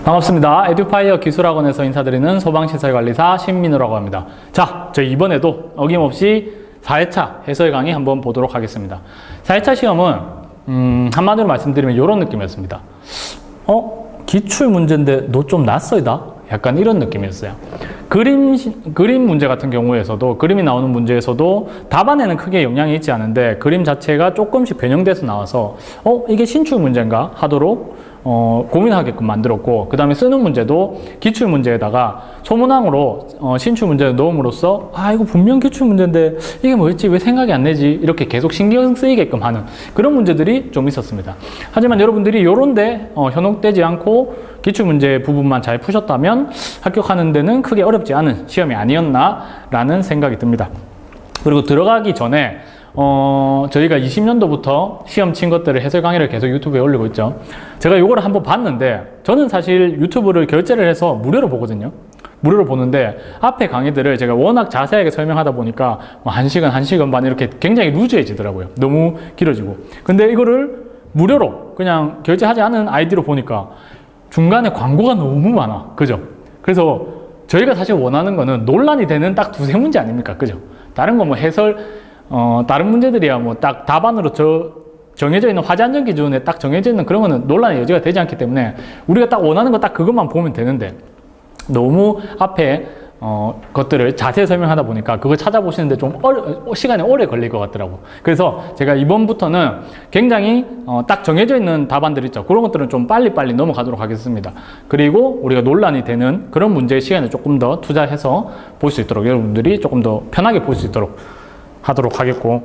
반갑습니다. 에듀파이어 기술학원에서 인사드리는 소방시설관리사 신민우라고 합니다. 자, 저희 이번에도 어김없이 4회차 해설 강의 한번 보도록 하겠습니다. 4회차 시험은 한마디로 말씀드리면 이런 느낌이었습니다. 기출 문제인데 너 좀 낯설다? 약간 이런 느낌이었어요. 그림 문제 같은 경우에서도, 그림이 나오는 문제에서도 답안에는 크게 영향이 있지 않은데 그림 자체가 조금씩 변형돼서 나와서 이게 신출 문제인가 하도록 고민하게끔 만들었고, 그 다음에 쓰는 문제도 기출 문제에다가 소문항으로 신출 문제를 넣음으로써 이거 분명 기출 문제인데 이게 뭐였지? 왜 생각이 안 나지? 이렇게 계속 신경 쓰이게끔 하는 그런 문제들이 좀 있었습니다. 하지만 여러분들이 요런데 현혹되지 않고 기출 문제 부분만 잘 푸셨다면 합격하는 데는 크게 어렵지 않은 시험이 아니었나 라는 생각이 듭니다. 그리고 들어가기 전에 저희가 20년도부터 시험 친 것들을 해설 강의를 계속 유튜브에 올리고 있죠. 제가 요거를 한번 봤는데, 저는 사실 유튜브를 결제를 해서 무료로 보거든요. 무료로 보는데 앞에 강의들을 제가 워낙 자세하게 설명하다 보니까 1시간, 1시간 반 이렇게 굉장히 루즈해지더라고요. 너무 길어지고. 근데 이거를 무료로 그냥 결제하지 않은 아이디로 보니까 중간에 광고가 너무 많아. 그죠? 그래서 저희가 사실 원하는 거는 논란이 되는 딱 두세 문제 아닙니까? 그죠? 다른 거 뭐 해설, 다른 문제들이야 뭐 딱 답안으로 정해져 있는 화제안전 기준에 딱 정해져 있는 그런 거는 논란의 여지가 되지 않기 때문에 우리가 딱 원하는 거 딱 그것만 보면 되는데, 너무 앞에 것들을 자세히 설명하다 보니까 그거 찾아보시는데 좀 시간이 오래 걸릴 것 같더라고. 그래서 제가 이번부터는 굉장히 딱 정해져 있는 답안들 있죠. 그런 것들은 좀 빨리빨리 넘어가도록 하겠습니다. 그리고 우리가 논란이 되는 그런 문제의 시간을 조금 더 투자해서 볼 수 있도록, 여러분들이 조금 더 편하게 볼 수 있도록 하도록 하겠고,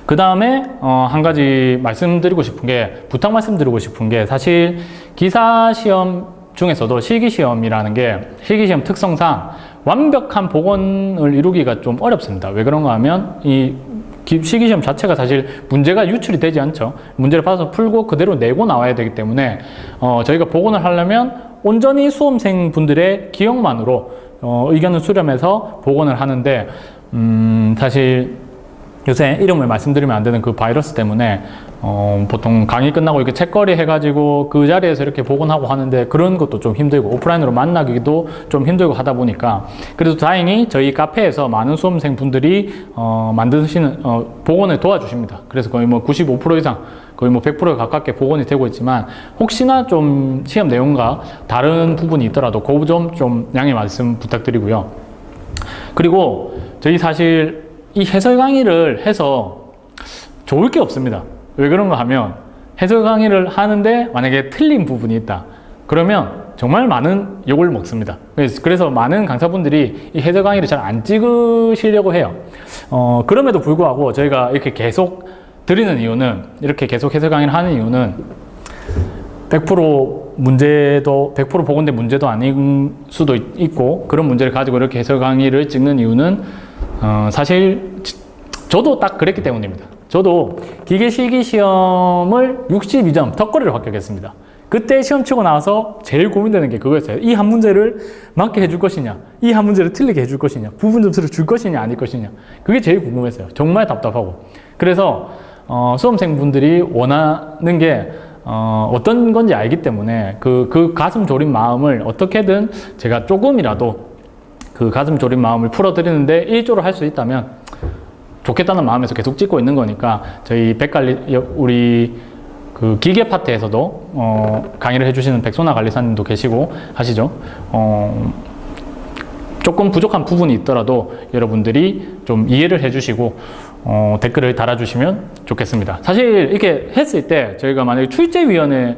그 다음에 한 가지 말씀드리고 싶은 게, 부탁 말씀드리고 싶은 게, 사실 기사시험 중에서도 실기시험이라는 게 실기시험 특성상 완벽한 복원을 이루기가 좀 어렵습니다. 왜 그런가 하면 이 실기시험 자체가 사실 문제가 유출이 되지 않죠. 문제를 받아서 풀고 그대로 내고 나와야 되기 때문에 저희가 복원을 하려면 온전히 수험생분들의 기억만으로 의견을 수렴해서 복원을 하는데, 사실 요새 이름을 말씀드리면 안 되는 그 바이러스 때문에 보통 강의 끝나고 이렇게 책거리 해가지고 그 자리에서 이렇게 복원하고 하는데 그런 것도 좀 힘들고, 오프라인으로 만나기도 좀 힘들고 하다 보니까, 그래도 다행히 저희 카페에서 많은 수험생 분들이 만드시는 복원을 도와주십니다. 그래서 거의 뭐 95% 이상, 거의 뭐 100%에 가깝게 복원이 되고 있지만, 혹시나 좀 시험 내용과 다른 부분이 있더라도 그 점 좀 양해 말씀 부탁드리고요. 그리고 저희 사실 이 해설 강의를 해서 좋을 게 없습니다. 왜 그런가 하면, 해설 강의를 하는데 만약에 틀린 부분이 있다 그러면 정말 많은 욕을 먹습니다. 그래서 많은 강사분들이 이 해설 강의를 잘 안 찍으시려고 해요. 그럼에도 불구하고 저희가 이렇게 계속 드리는 이유는, 이렇게 계속 해설 강의를 하는 이유는 100% 문제도 100% 복원된 문제도 아닌 수도 있고, 그런 문제를 가지고 이렇게 해설 강의를 찍는 이유는 사실 저도 딱 그랬기 때문입니다. 저도 기계실기시험을 62점 턱걸이로 합격했습니다. 그때 시험 치고 나서 제일 고민되는 게 그거였어요. 이 한 문제를 맞게 해줄 것이냐, 이 한 문제를 틀리게 해줄 것이냐, 부분 점수를 줄 것이냐 아닐 것이냐, 그게 제일 궁금했어요. 정말 답답하고. 그래서 수험생분들이 원하는 게 어떤 건지 알기 때문에 그 가슴 졸인 마음을 어떻게든 제가 조금이라도 그 가슴 졸인 마음을 풀어드리는데 일조를 할 수 있다면 좋겠다는 마음에서 계속 찍고 있는 거니까, 저희 우리 그 기계 파트에서도 강의를 해주시는 백소나 관리사님도 계시고 하시죠. 조금 부족한 부분이 있더라도 여러분들이 좀 이해를 해주시고 댓글을 달아주시면 좋겠습니다. 사실 이렇게 했을 때 저희가 만약에 출제위원회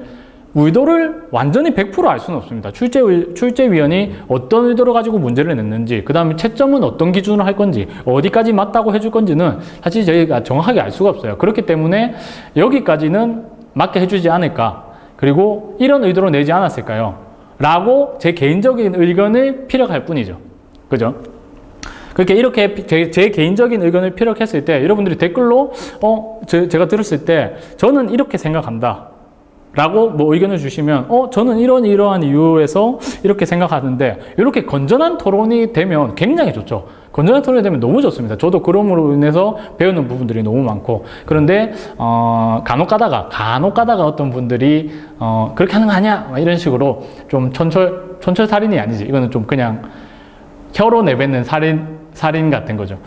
의도를 완전히 100% 알 수는 없습니다. 출제위원이 어떤 의도를 가지고 문제를 냈는지, 그 다음에 채점은 어떤 기준으로 할 건지, 어디까지 맞다고 해줄 건지는 사실 저희가 정확하게 알 수가 없어요. 그렇기 때문에 여기까지는 맞게 해주지 않을까, 그리고 이런 의도로 내지 않았을까요? 라고 제 개인적인 의견을 피력할 뿐이죠. 그죠? 그렇게 이렇게 제 개인적인 의견을 피력했을 때 여러분들이 댓글로 제가 들었을 때 저는 이렇게 생각한다 라고 뭐 의견을 주시면 저는 이러한 이유에서 이렇게 생각하는데, 이렇게 건전한 토론이 되면 굉장히 좋죠. 건전한 토론이 되면 너무 좋습니다. 저도 그럼으로 인해서 배우는 부분들이 너무 많고. 그런데 간혹 가다가 어떤 분들이 그렇게 하는 거 아니야? 이런 식으로 좀 촌철살인이 아니지, 이거는 좀 그냥 혀로 내뱉는 살인 같은 거죠.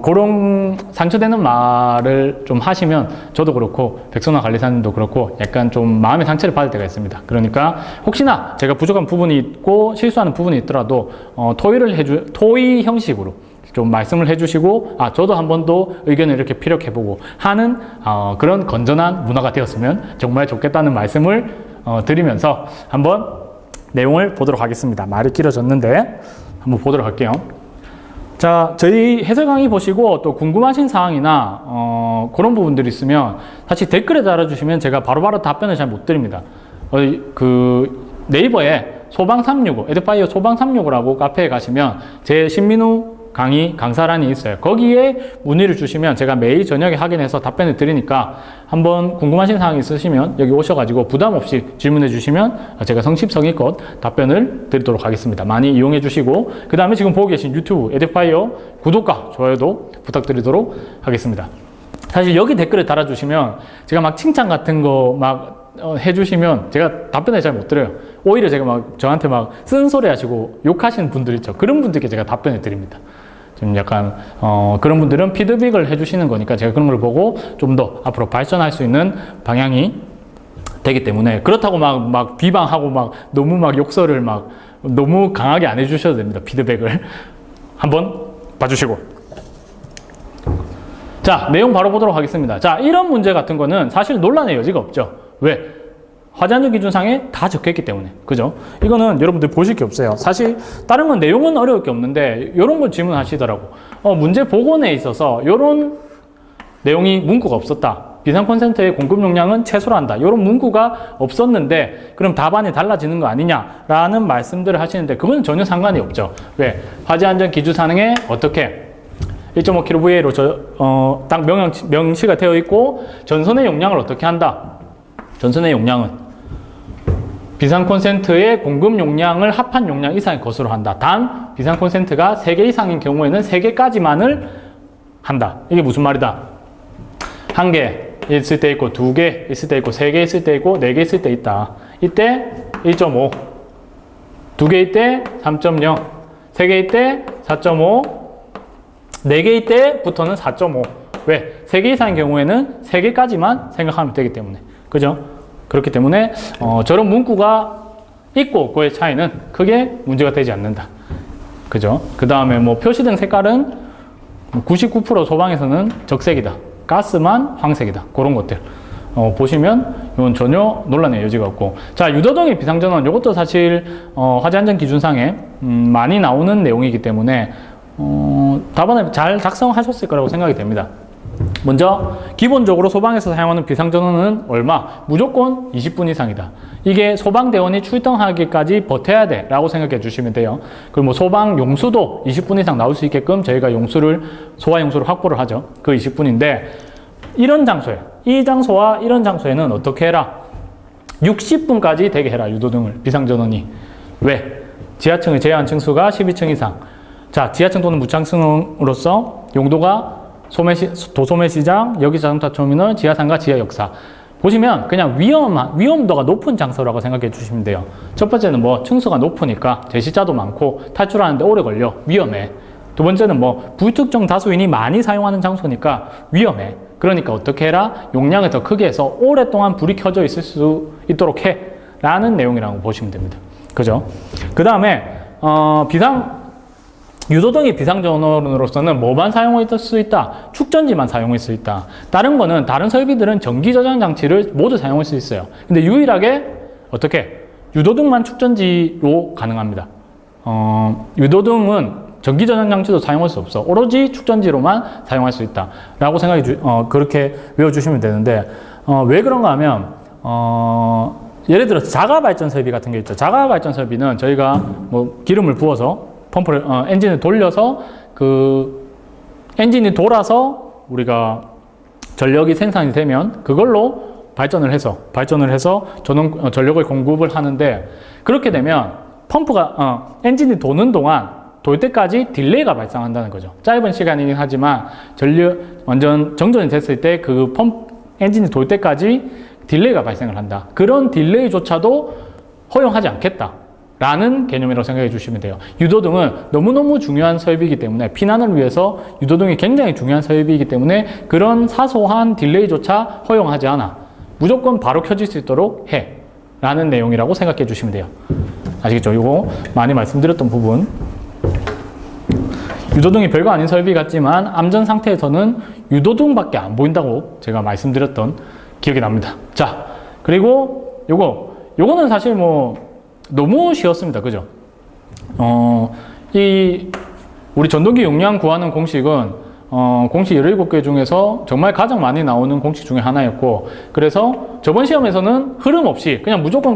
그런 상처되는 말을 좀 하시면 저도 그렇고 백선화 관리사님도 그렇고 약간 좀 마음의 상처를 받을 때가 있습니다. 그러니까 혹시나 제가 부족한 부분이 있고 실수하는 부분이 있더라도 토의 형식으로 좀 말씀을 해주시고, 저도 한 번 더 의견을 이렇게 피력해보고 하는 그런 건전한 문화가 되었으면 정말 좋겠다는 말씀을 드리면서 한번 내용을 보도록 하겠습니다. 말이 길어졌는데 한번 보도록 할게요. 자, 저희 해설 강의 보시고 또 궁금하신 사항이나 그런 부분들이 있으면 사실 댓글에 달아주시면 제가 바로바로 답변을 잘 못 드립니다. 그 네이버에 소방365, 에듀파이어 소방365라고 카페에 가시면 제 신민우 강의 강사란이 있어요. 거기에 문의를 주시면 제가 매일 저녁에 확인해서 답변을 드리니까 한번 궁금하신 사항이 있으시면 여기 오셔가지고 부담 없이 질문해 주시면 제가 성심성의껏 답변을 드리도록 하겠습니다. 많이 이용해 주시고, 그 다음에 지금 보고 계신 유튜브 에듀파이어 구독과 좋아요도 부탁드리도록 하겠습니다. 사실 여기 댓글을 달아주시면 제가 막 칭찬 같은 거 막 해주시면 제가 답변을 잘 못 드려요. 오히려 제가 막 저한테 막 쓴소리 하시고 욕하시는 분들 있죠. 그런 분들께 제가 답변을 드립니다. 좀 약간 그런 분들은 피드백을 해주시는 거니까 제가 그런 걸 보고 좀 더 앞으로 발전할 수 있는 방향이 되기 때문에, 그렇다고 막 비방하고 막 너무 막 욕설을 막 너무 강하게 안 해주셔도 됩니다. 피드백을 한번 봐주시고. 자, 내용 바로 보도록 하겠습니다. 자, 이런 문제 같은 거는 사실 논란의 여지가 없죠. 왜? 화재안전기준상에 다 적혀있기 때문에. 그죠? 이거는 여러분들 보실 게 없어요. 사실 다른 건 내용은 어려울 게 없는데 이런 걸 질문하시더라고. 문제 복원에 있어서 이런 내용이 문구가 없었다. 비상 콘센트의 공급 용량은 최소로 한다. 이런 문구가 없었는데 그럼 답안이 달라지는 거 아니냐라는 말씀들을 하시는데 그건 전혀 상관이 없죠. 왜? 화재안전기준상에 어떻게 1.5kVA로 딱 명시가 되어 있고, 전선의 용량을 어떻게 한다? 전선의 용량은 비상 콘센트의 공급 용량을 합한 용량 이상의 것으로 한다. 단 비상 콘센트가 3개 이상인 경우에는 3개까지만을 한다. 이게 무슨 말이다? 1개 있을 때 있고, 2개 있을 때 있고, 3개 있을 때 있고, 4개 있을 때 있다. 이때 1.5, 2개일 때 3.0, 3개일 때 4.5, 4개일 때부터는 4.5. 왜? 3개 이상인 경우에는 3개까지만 생각하면 되기 때문에. 그죠? 그렇기 때문에 저런 문구가 있고 없고의 차이는 크게 문제가 되지 않는다. 그죠? 그 다음에 뭐 표시등 색깔은 99% 소방에서는 적색이다. 가스만 황색이다. 그런 것들 보시면 이건 전혀 논란의 여지가 없고. 자, 유도등의 비상전원, 이것도 사실 화재안전기준상에 많이 나오는 내용이기 때문에 답안을 잘 작성하셨을 거라고 생각이 됩니다. 먼저 기본적으로 소방에서 사용하는 비상전원은 얼마? 무조건 20분 이상이다. 이게 소방대원이 출동하기까지 버텨야 돼 라고 생각해 주시면 돼요. 그리고 뭐 소방 용수도 20분 이상 나올 수 있게끔 저희가 소화용수를 확보를 하죠. 그 20분인데 이런 장소에, 이 장소와 이런 장소에는 어떻게 해라? 60분까지 되게 해라. 유도등을, 비상전원이. 왜? 지하층의 제한 층수가 12층 이상. 자, 지하층 또는 무창층으로서 용도가 도소매시장, 여기자동차터미널, 지하상가, 지하역사. 보시면 그냥 위험도가 높은 장소라고 생각해 주시면 돼요. 첫 번째는 뭐 층수가 높으니까 제시자도 많고 탈출하는데 오래 걸려. 위험해. 두 번째는 뭐 불특정 다수인이 많이 사용하는 장소니까 위험해. 그러니까 어떻게 해라? 용량을 더 크게 해서 오랫동안 불이 켜져 있을 수 있도록 해. 라는 내용이라고 보시면 됩니다. 그죠? 그 다음에 유도등이 비상전원으로서는 뭐만 사용할 수 있다? 축전지만 사용할 수 있다. 다른 설비들은 전기저장 장치를 모두 사용할 수 있어요. 근데 유일하게 어떻게? 유도등만 축전지로 가능합니다. 유도등은 전기저장 장치도 사용할 수 없어. 오로지 축전지로만 사용할 수 있다. 라고 그렇게 외워주시면 되는데, 왜 그런가 하면, 예를 들어서 자가발전 설비 같은 게 있죠. 자가발전 설비는 저희가 뭐 기름을 부어서 엔진을 돌려서 엔진이 돌아서 우리가 전력이 생산이 되면 그걸로 발전을 해서 전력을 공급을 하는데, 그렇게 되면 펌프가 엔진이 도는 동안 돌 때까지 딜레이가 발생한다는 거죠. 짧은 시간이긴 하지만 완전 정전이 됐을 때 그 엔진이 돌 때까지 딜레이가 발생을 한다. 그런 딜레이조차도 허용하지 않겠다 라는 개념이라고 생각해 주시면 돼요. 유도등은 너무너무 중요한 설비이기 때문에, 피난을 위해서 유도등이 굉장히 중요한 설비이기 때문에 그런 사소한 딜레이조차 허용하지 않아. 무조건 바로 켜질 수 있도록 해 라는 내용이라고 생각해 주시면 돼요. 아시겠죠? 이거 많이 말씀드렸던 부분. 유도등이 별거 아닌 설비 같지만 암전 상태에서는 유도등밖에 안 보인다고 제가 말씀드렸던 기억이 납니다. 자, 그리고 요거는 사실 뭐 너무 쉬웠습니다. 그죠? 우리 전동기 용량 구하는 공식은 공식 17개 중에서 정말 가장 많이 나오는 공식 중에 하나였고, 그래서 저번 시험에서는 흐름 없이 그냥 무조건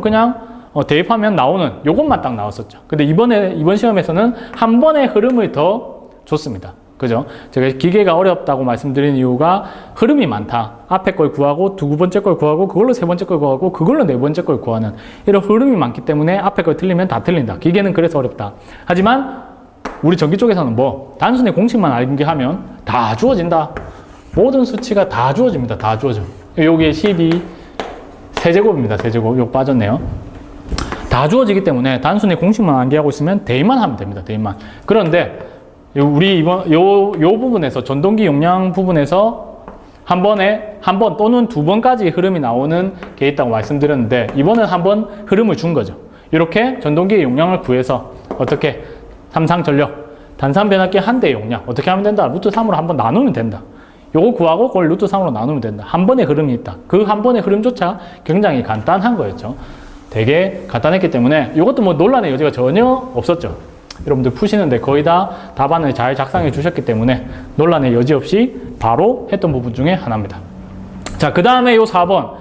대입하면 나오는 요것만 딱 나왔었죠. 근데 이번 시험에서는 한 번의 흐름을 더 줬습니다. 그죠? 제가 기계가 어렵다고 말씀드린 이유가 흐름이 많다. 앞에 걸 구하고 두 번째 걸 구하고 그걸로 세 번째 걸 구하고 그걸로 네 번째 걸 구하는 이런 흐름이 많기 때문에 앞에 걸 틀리면 다 틀린다. 기계는 그래서 어렵다. 하지만 우리 전기 쪽에서는 단순히 공식만 알게 하면 다 주어진다. 모든 수치가 다 주어집니다. 다 주어져. 여기에 12 세제곱입니다. 세제곱. 이거 빠졌네요. 다 주어지기 때문에 단순히 공식만 암기하고 있으면 대입만 하면 됩니다. 대입만. 그런데 우리 요 부분에서, 전동기 용량 부분에서 한 번 또는 두 번까지 흐름이 나오는 게 있다고 말씀드렸는데, 이번엔 한 번 흐름을 준 거죠. 이렇게 전동기의 용량을 구해서 어떻게 삼상전력 단산 변압기 한 대 용량 어떻게 하면 된다? 루트 3으로 한번 나누면 된다. 요거 구하고 그걸 루트 3으로 나누면 된다. 한 번의 흐름이 있다. 그 한 번의 흐름조차 굉장히 간단한 거였죠. 되게 간단했기 때문에 이것도 뭐 논란의 여지가 전혀 없었죠. 여러분들 푸시는데 거의 다 답안을 잘 작성해 주셨기 때문에 논란의 여지 없이 바로 했던 부분 중에 하나입니다. 자, 그 다음에 요 4번.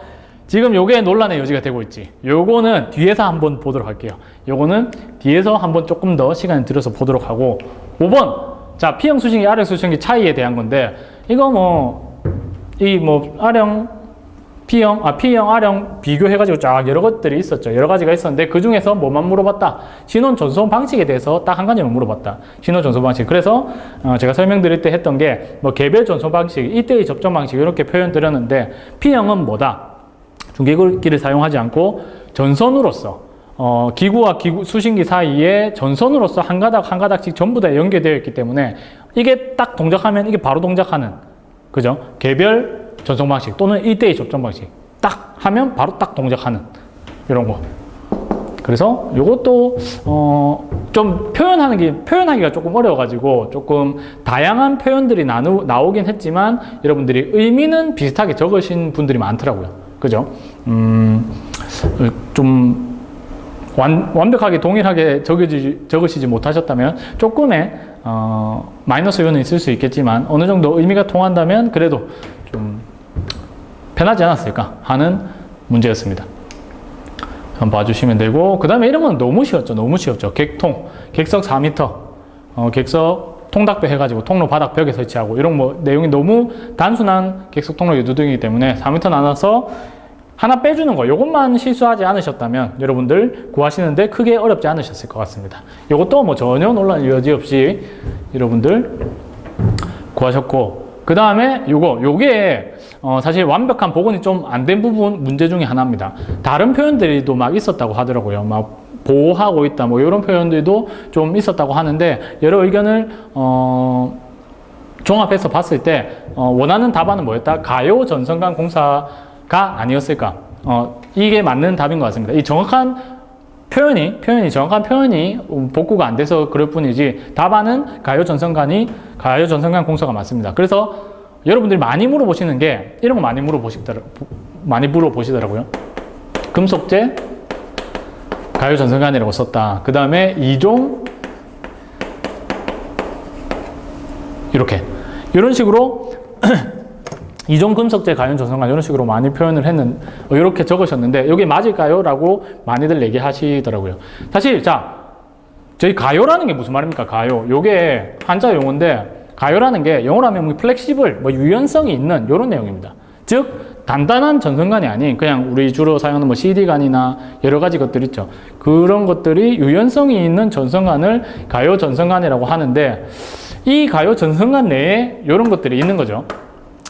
지금 요게 논란의 여지가 되고 있지. 요거는 뒤에서 한번 보도록 할게요. 요거는 뒤에서 한번 조금 더 시간을 들여서 보도록 하고, 5번. 자, P형 수신기, R형 수신기 차이에 대한 건데, 이거 P형, R형 비교해가지고 쫙 여러 것들이 있었죠. 여러 가지가 있었는데 그 중에서 뭐만 물어봤다? 신원 전송 방식에 대해서 딱 한 가지만 물어봤다. 신원 전송 방식. 그래서 제가 설명드릴 때 했던 게 개별 전송 방식, 1:1 접점 방식 이렇게 표현드렸는데, P형은 뭐다? 중계기를 사용하지 않고 전선으로서 기구와 수신기 사이에 전선으로서 한 가닥씩 전부 다 연결되어 있기 때문에 이게 딱 동작하면 이게 바로 동작하는, 그죠? 개별 전송 방식 또는 1:1 접점 방식 딱 하면 바로 딱 동작하는 이런 거. 그래서 이것도 좀 표현하기가 조금 어려워가지고 조금 다양한 표현들이 나오긴 했지만 여러분들이 의미는 비슷하게 적으신 분들이 많더라고요. 그죠? 좀 완벽하게 동일하게 적으시지 못하셨다면 조금의 마이너스 요인은 있을 수 있겠지만 어느 정도 의미가 통한다면 그래도 좀 편하지 않았을까 하는 문제였습니다. 한번 봐주시면 되고, 그 다음에 이런 건 너무 쉬웠죠. 객석 4m, 객석 통닭배 해가지고 통로 바닥 벽에 설치하고, 이런 내용이 너무 단순한 객석 통로 유도등이기 때문에 4m 나눠서 하나 빼주는 거, 요것만 실수하지 않으셨다면 여러분들 구하시는데 크게 어렵지 않으셨을 것 같습니다. 요것도 전혀 논란 여지 없이 여러분들 구하셨고, 그 다음에 요게 사실 완벽한 복원이 좀 안 된 문제 중에 하나입니다. 다른 표현들도 막 있었다고 하더라고요. 막 보호하고 있다, 이런 표현들도 좀 있었다고 하는데, 여러 의견을 종합해서 봤을 때 원하는 답안은 뭐였다? 가요 전선간 공사가 아니었을까? 이게 맞는 답인 것 같습니다. 이 정확한 정확한 표현이 복구가 안 돼서 그럴 뿐이지, 답안은 가요 전선간 공사가 맞습니다. 그래서 여러분들이 많이 물어보시는 게 이런 거 많이 물어보시더라고요. 금속재 가요 전선간이라고 썼다. 그 다음에 2종 이런 식으로 2종 금속재 가연 전선간 이런 식으로 많이 표현을 이렇게 적으셨는데, 여기 맞을까요? 라고 많이들 얘기하시더라고요. 사실 저희 가요라는 게 무슨 말입니까? 가요. 요게 한자 용어인데, 가요라는 게 영어로 하면 플렉시블, 유연성이 있는 이런 내용입니다. 즉 단단한 전선관이 아닌 그냥 우리 주로 사용하는 뭐 CD관이나 여러 가지 것들 있죠. 그런 것들이 유연성이 있는 전선관을 가요 전선관이라고 하는데, 이 가요 전선관 내에 이런 것들이 있는 거죠.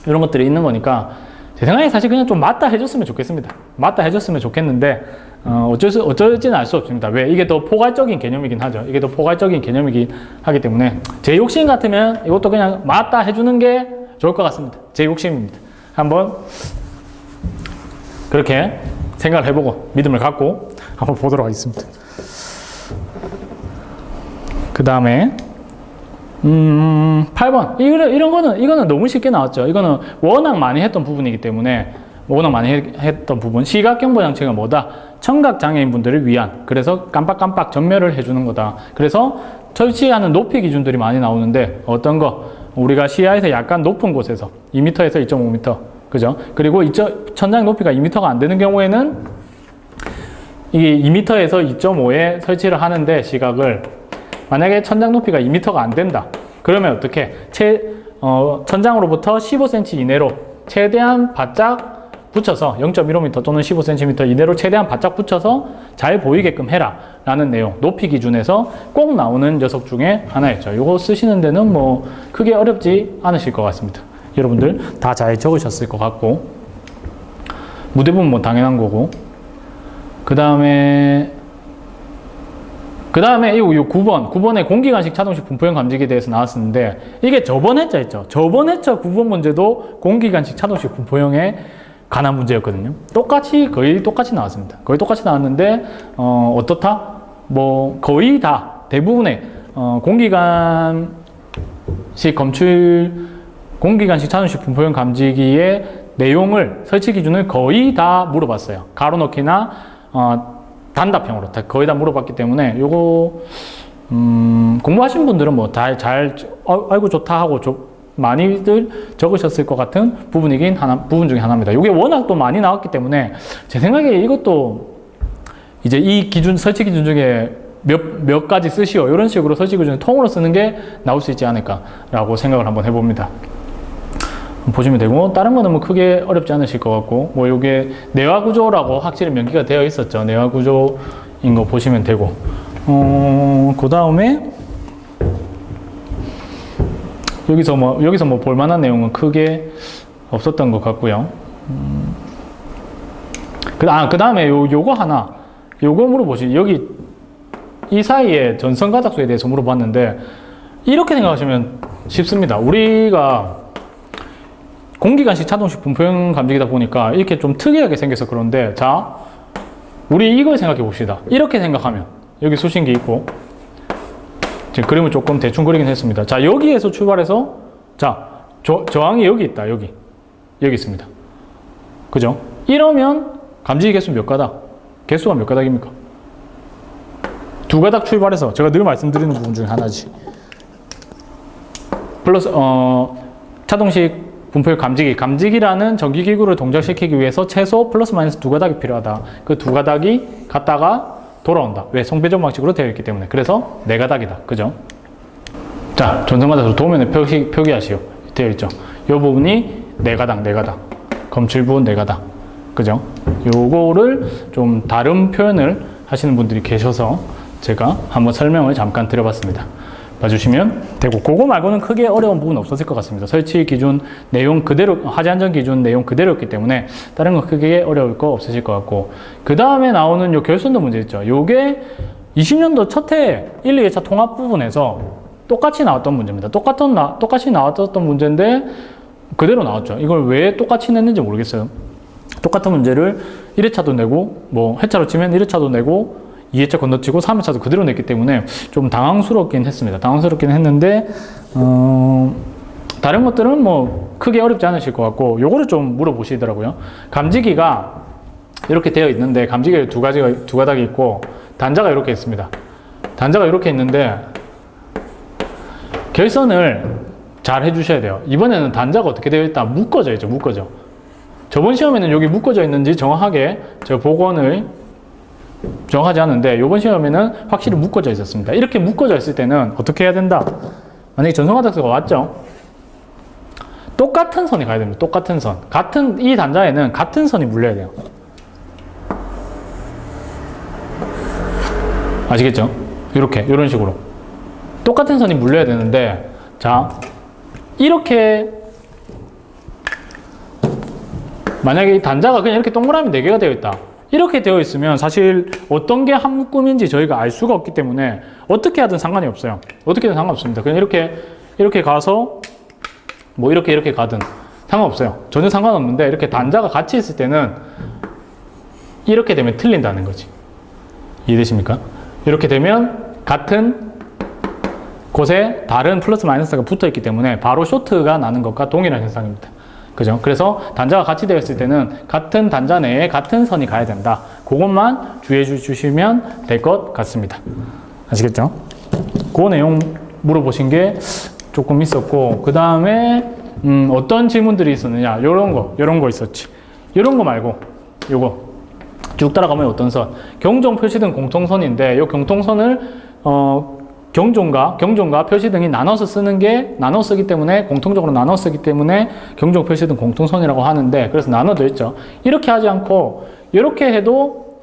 이런 것들이 있는 거니까 제 생각에 사실 그냥 좀 맞다 해줬으면 좋겠습니다. 맞다 해줬으면 좋겠는데 어쩌지는 알 수 없습니다. 왜? 이게 더 포괄적인 개념이긴 하죠. 이게 더 포괄적인 개념이긴 하기 때문에 제 욕심 같으면 이것도 그냥 맞다 해주는 게 좋을 것 같습니다. 제 욕심입니다. 한번 그렇게 생각을 해보고 믿음을 갖고 한번 보도록 하겠습니다. 그 다음에 8번. 이거는 너무 쉽게 나왔죠. 이거는 워낙 많이 했던 부분이기 때문에, 워낙 많이 했던 부분. 시각경보장치가 뭐다? 청각장애인분들을 위한, 그래서 깜빡깜빡 전멸을 해주는 거다. 그래서 설치하는 높이 기준들이 많이 나오는데, 어떤 거? 우리가 시야에서 약간 높은 곳에서 2m에서 2.5m. 그죠? 그리고 천장 높이가 2m가 안 되는 경우에는 이게 2m에서 2.5에 설치를 하는데, 시각을 만약에 천장 높이가 2m가 안 된다. 그러면 어떻게? 천장으로부터 15cm 이내로 최대한 바짝 붙여서 0.15m 또는 15cm 이내로 최대한 바짝 붙여서 잘 보이게끔 해라 라는 내용, 높이 기준에서 꼭 나오는 녀석 중에 하나였죠. 이거 쓰시는 데는 뭐 크게 어렵지 않으실 것 같습니다. 여러분들 다 잘 적으셨을 것 같고, 무대부분 뭐 당연한 거고, 그 다음에 이 9번에 공기간식 차동식 분포형 감지기에 대해서 나왔었는데, 이게 저번 회차 있죠. 저번 회차 9번 문제도 공기간식 차동식 분포형에 관한 문제였거든요. 거의 똑같이 나왔습니다. 거의 똑같이 나왔는데, 어떻다? 뭐, 거의 다, 대부분의, 공기간식 차동식 분포형 감지기의 내용을, 설치 기준을 거의 다 물어봤어요. 가로넣기나, 단답형으로 거의 다 물어봤기 때문에 요거 공부하신 분들은 뭐 아이고 좋다 하고 많이들 적으셨을 것 같은 부분 중에 하나입니다. 이게 워낙 또 많이 나왔기 때문에 제 생각에 이것도 이제 이 설치 기준 중에 몇 가지 쓰시오 이런 식으로 설치 기준을 통으로 쓰는 게 나올 수 있지 않을까라고 생각을 한번 해봅니다. 보시면 되고, 다른 거는 뭐 크게 어렵지 않으실 것 같고, 뭐 요게 내화구조라고 확실히 명기가 되어 있었죠. 내화구조인 거 보시면 되고, 그 다음에 여기서 뭐 볼만한 내용은 크게 없었던 것 같고요. 그 다음에 요거 물어보시. 여기 이 사이에 전선 가닥수에 대해서 물어봤는데, 이렇게 생각하시면 쉽습니다. 우리가 공기간식 차동식 분포형 감지기다 보니까 이렇게 좀 특이하게 생겨서 그런데, 자, 우리 이걸 생각해 봅시다. 이렇게 생각하면 여기 수신기 있고, 지금 그림을 조금 대충 그리긴 했습니다. 자, 여기에서 출발해서, 자, 저항이 여기 있다. 여기 있습니다. 그죠? 이러면 감지기 개수 몇 가닥? 개수가 몇 가닥입니까? 2가닥 출발해서, 제가 늘 말씀드리는 부분 중에 하나지. 플러스 차동식 분포형 감지기라는 전기기구를 동작시키기 위해서 최소 플러스 마이너스 2가닥이 필요하다. 그 2가닥이 갔다가 돌아온다. 왜? 성배전 방식으로 되어 있기 때문에. 그래서 4가닥이다. 그죠? 자, 전선가닥으로 도면에 표기하시오. 되어 있죠. 이 부분이 4가닥. 검출부 4가닥. 그죠? 요거를 좀 다른 표현을 하시는 분들이 계셔서 제가 한번 설명을 잠깐 드려봤습니다. 봐주시면 되고, 그거 말고는 크게 어려운 부분은 없었을 것 같습니다. 설치 기준 내용 그대로, 화재 안전 기준 내용 그대로였기 때문에 다른 거 크게 어려울 거 없으실 것 같고, 그 다음에 나오는 요 결손도 문제 있죠. 요게 20년도 첫 해 1, 2회차 통합 부분에서 똑같이 나왔던 문제입니다. 똑같이 나왔던 문제인데 그대로 나왔죠. 이걸 왜 똑같이 냈는지 모르겠어요. 똑같은 문제를 1회차도 내고, 뭐 회차로 치면 1회차도 내고 2회차 건너뛰고 3회차도 그대로 냈기 때문에 좀 당황스럽긴 했습니다. 당황스럽긴 했는데, 다른 것들은 뭐 크게 어렵지 않으실 것 같고, 요거를 좀 물어보시더라고요. 감지기가 이렇게 되어 있는데, 감지기가 두 가닥이 있고, 단자가 이렇게 있습니다. 단자가 이렇게 있는데, 결선을 잘 해주셔야 돼요. 이번에는 단자가 어떻게 되어 있다? 묶어져 있죠. 묶어져. 저번 시험에는 여기 묶어져 있는지 정확하게 저 복원을 정하지 않은데, 이번 시험에는 확실히 묶어져 있었습니다. 이렇게 묶어져 있을 때는 어떻게 해야 된다? 만약에 전선가닥수가 왔죠? 똑같은 선이 가야 됩니다. 똑같은 선. 이 단자에는 같은 선이 물려야 돼요. 아시겠죠? 이런 식으로. 똑같은 선이 물려야 되는데, 자, 이렇게, 만약에 이 단자가 그냥 이렇게 동그라미 4개가 되어 있다. 이렇게 되어 있으면 사실 어떤 게 한 묶음인지 저희가 알 수가 없기 때문에 어떻게 하든 상관이 없어요. 어떻게든 상관없습니다. 그냥 이렇게 가서, 뭐 이렇게 가든 상관없어요. 전혀 상관없는데, 이렇게 단자가 같이 있을 때는 이렇게 되면 틀린다는 거지. 이해되십니까? 이렇게 되면 같은 곳에 다른 플러스 마이너스가 붙어 있기 때문에 바로 쇼트가 나는 것과 동일한 현상입니다. 그죠? 그래서 단자가 같이 되어 있을 때는 같은 단자 내에 같은 선이 가야 된다. 그것만 주의해 주시면 될 것 같습니다. 아시겠죠? 그 내용 물어보신 게 조금 있었고, 그 다음에 어떤 질문들이 있었느냐? 요런 거 있었지. 요런 거 말고 요거 쭉 따라가면 어떤 선? 경종, 표시등 공통선인데 요 경통선을 경종과 표시등이 나눠서 쓰기 때문에, 공통적으로 나눠 쓰기 때문에 경종, 표시등 공통선이라고 하는데, 그래서 나눠져 있죠. 이렇게 하지 않고 이렇게 해도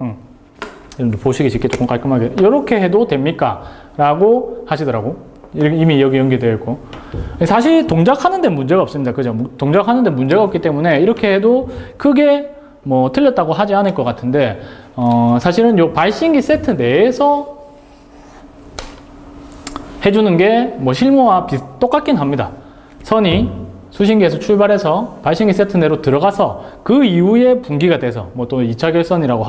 보시기 쉽게 조금 깔끔하게 이렇게 해도 됩니까? 라고 하시더라고. 이미 여기 연결되어 있고. 사실 동작하는 데 문제가 없습니다. 그죠? 동작하는 데 문제가 없기 때문에 이렇게 해도 크게 뭐 틀렸다고 하지 않을 것 같은데, 사실은 요 발신기 세트 내에서 해주는 게 뭐 실무와 똑같긴 합니다. 선이 수신기에서 출발해서 발신기 세트 내로 들어가서 그 이후에 분기가 돼서, 뭐 또 2차 결선이라고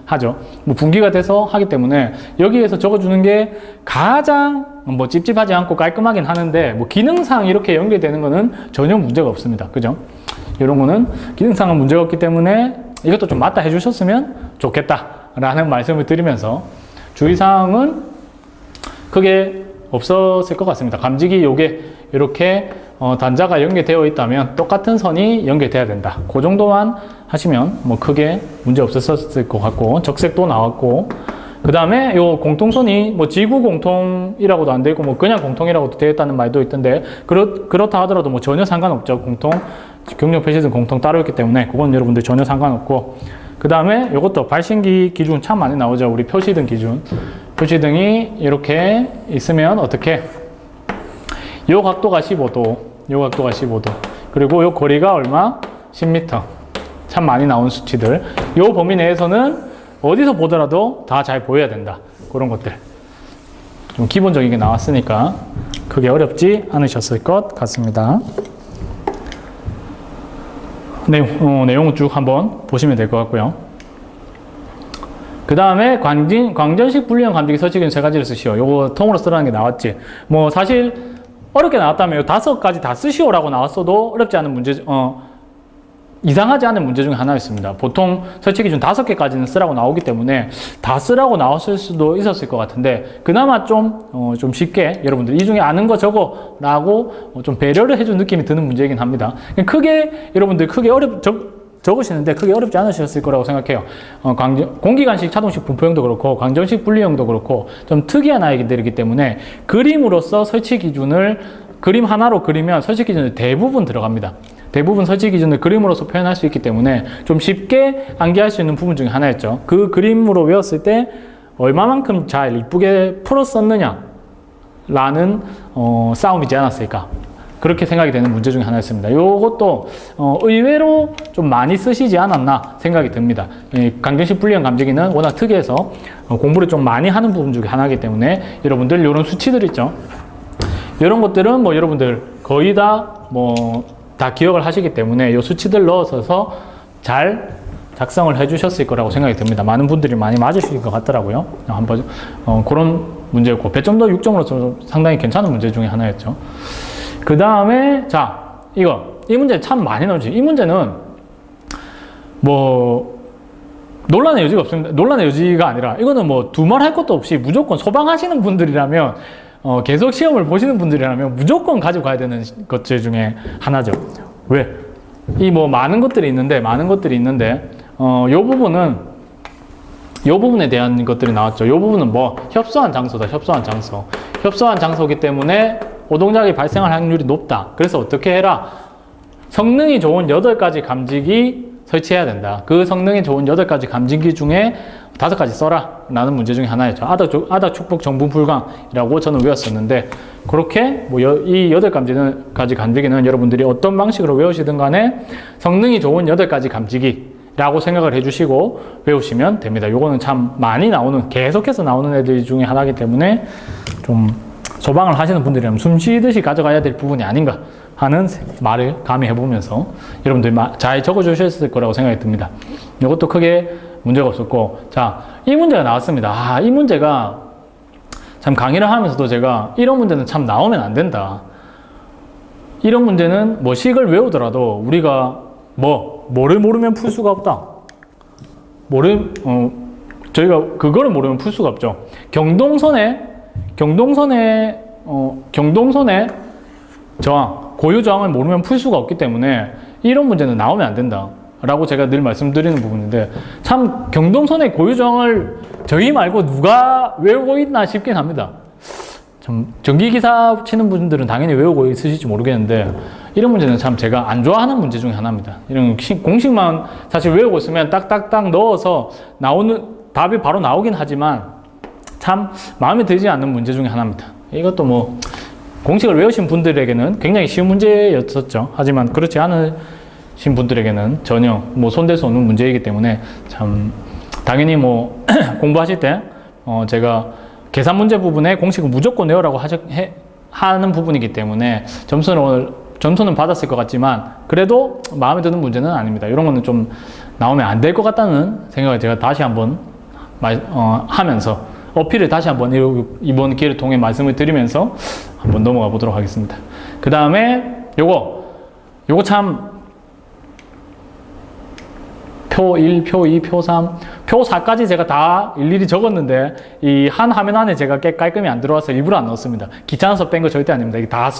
하죠. 뭐 분기가 돼서 하기 때문에 여기에서 적어주는 게 가장 뭐 찝찝하지 않고 깔끔하긴 하는데, 뭐 기능상 이렇게 연결되는 거는 전혀 문제가 없습니다. 그죠? 이런 거는 기능상은 문제가 없기 때문에 이것도 좀 맞다 해주셨으면 좋겠다라는 말씀을 드리면서, 주의사항은 크게 없었을 것 같습니다. 감지기 요게 이렇게 단자가 연결되어 있다면 똑같은 선이 연결돼야 된다. 그 정도만 하시면 뭐 크게 문제 없었을 것 같고, 적색도 나왔고, 그 다음에 요 공통선이 뭐 지구 공통이라고도 안 되어 있고, 뭐 그냥 공통이라고도 되어 있다는 말도 있던데, 그렇다 하더라도 뭐 전혀 상관없죠. 경종, 표시등 공통 따로 있기 때문에 그건 여러분들 전혀 상관없고, 그 다음에 요것도 발신기 기준 참 많이 나오죠. 우리 표시등 기준. 표시등이 이렇게 있으면 어떻게? 요 각도가 15도, 요 각도가 15도, 그리고 요 거리가 얼마? 10m. 참 많이 나온 수치들. 요 범위 내에서는 어디서 보더라도 다 잘 보여야 된다. 그런 것들. 좀 기본적인 게 나왔으니까 크게 어렵지 않으셨을 것 같습니다. 내용은 쭉 한번 보시면 될 것 같고요. 그 다음에 광전식 분리형 감지기 설치기는 세 가지를 쓰시오. 요거 통으로 쓰라는 게 나왔지. 뭐 사실 어렵게 나왔다면 요 5가지 다 쓰시오라고 나왔어도 어렵지 않은 문제, 이상하지 않은 문제 중에 하나였습니다. 보통 설치 기준 5개까지는 쓰라고 나오기 때문에 다 쓰라고 나왔을 수도 있었을 것 같은데, 그나마 좀 쉽게 여러분들 이 중에 아는 거 저거 라고 좀 배려를 해준 느낌이 드는 문제이긴 합니다. 여러분들 크게 적으시는데 크게 어렵지 않으셨을 거라고 생각해요. 공기관식 차동식 분포형도 그렇고 광전식 분리형도 그렇고 좀 특이한 아이들이기 때문에 그림으로서 설치 기준을, 그림 하나로 그리면 설치 기준이 대부분 들어갑니다. 대부분 설치 기준을 그림으로서 표현할 수 있기 때문에 좀 쉽게 암기할 수 있는 부분 중에 하나였죠. 그 그림으로 외웠을 때 얼마만큼 잘 이쁘게 풀었었느냐 라는 싸움이지 않았을까, 그렇게 생각이 되는 문제 중에 하나였습니다. 요것도 의외로 좀 많이 쓰시지 않았나 생각이 듭니다. 광전식 분리형 감지기는 워낙 특이해서 공부를 좀 많이 하는 부분 중에 하나이기 때문에 여러분들 이런 수치들 있죠. 이런 것들은 뭐 여러분들 거의 다 기억을 하시기 때문에 이 수치들 넣어서 잘 작성을 해주셨을 거라고 생각이 듭니다. 많은 분들이 많이 맞으실 것 같더라고요. 한번 그런 문제였고, 배점도 6점으로서 상당히 괜찮은 문제 중에 하나였죠. 그 다음에 이 문제 참 많이 나오지. 이 문제는 뭐 논란의 여지가 없습니다. 논란의 여지가 아니라 이거는 뭐 두말할 것도 없이 무조건 소방하시는 분들이라면, 계속 시험을 보시는 분들이라면 무조건 가지고 가야 되는 것들 중에 하나죠. 왜? 많은 것들이 있는데, 요 부분에 대한 것들이 나왔죠. 요 부분은 협소한 장소다. 협소한 장소이기 때문에 오동작이 발생할 확률이 높다. 그래서 어떻게 해라? 성능이 좋은 8가지 감지기 설치해야 된다. 그 성능이 좋은 8가지 감지기 중에 5가지 써라 라는 문제 중에 하나였죠. 아닥 축복 정분 불강이라고 저는 외웠었는데, 그렇게 뭐 이 8가지 감지기는 여러분들이 어떤 방식으로 외우시든 간에 성능이 좋은 8가지 감지기라고 생각을 해주시고 외우시면 됩니다. 요거는 참 많이 나오는, 계속해서 나오는 애들 중에 하나이기 때문에 좀 소방을 하시는 분들이라면 숨 쉬듯이 가져가야 될 부분이 아닌가 하는 말을 감히 해보면서 여러분들이 잘 적어주셨을 거라고 생각이 듭니다. 이것도 크게 문제가 없었고, 자, 이 문제가 나왔습니다. 이 문제가 참 강의를 하면서도 제가 이런 문제는 참 나오면 안 된다. 이런 문제는 뭐 식을 외우더라도 우리가 뭐를 모르면 풀 수가 없다. 저희가 그거를 모르면 풀 수가 없죠. 경동선의 저항, 고유 저항을 모르면 풀 수가 없기 때문에 이런 문제는 나오면 안 된다 라고 제가 늘 말씀드리는 부분인데, 참 경동선의 고유 저항을 저희 말고 누가 외우고 있나 싶긴 합니다. 참 전기기사 치는 분들은 당연히 외우고 있으실지 모르겠는데, 이런 문제는 참 제가 안 좋아하는 문제 중에 하나입니다. 이런 공식만 사실 외우고 있으면 딱딱딱 넣어서 답이 바로 나오긴 하지만 참 마음에 들지 않는 문제 중에 하나입니다. 이것도 뭐 공식을 외우신 분들에게는 굉장히 쉬운 문제였었죠. 하지만 그렇지 않으신 분들에게는 전혀 뭐 손댈 수 없는 문제이기 때문에 참 당연히 뭐 공부하실 때 제가 계산 문제 부분에 공식을 무조건 외우라고 하는 부분이기 때문에 점수는 받았을 것 같지만 그래도 마음에 드는 문제는 아닙니다. 이런 거는 좀 나오면 안 될 것 같다는 생각을 제가 다시 한번 하면서 어필을 다시 한번 이번 기회를 통해 말씀을 드리면서 한번 넘어가 보도록 하겠습니다. 그 다음에 요거 참 표 1, 표 2, 표 3, 표 4까지 제가 다 일일이 적었는데 이 한 화면 안에 제가 깔끔히 안 들어와서 일부러 안 넣었습니다. 귀찮아서 뺀 거 절대 아닙니다. 이게 다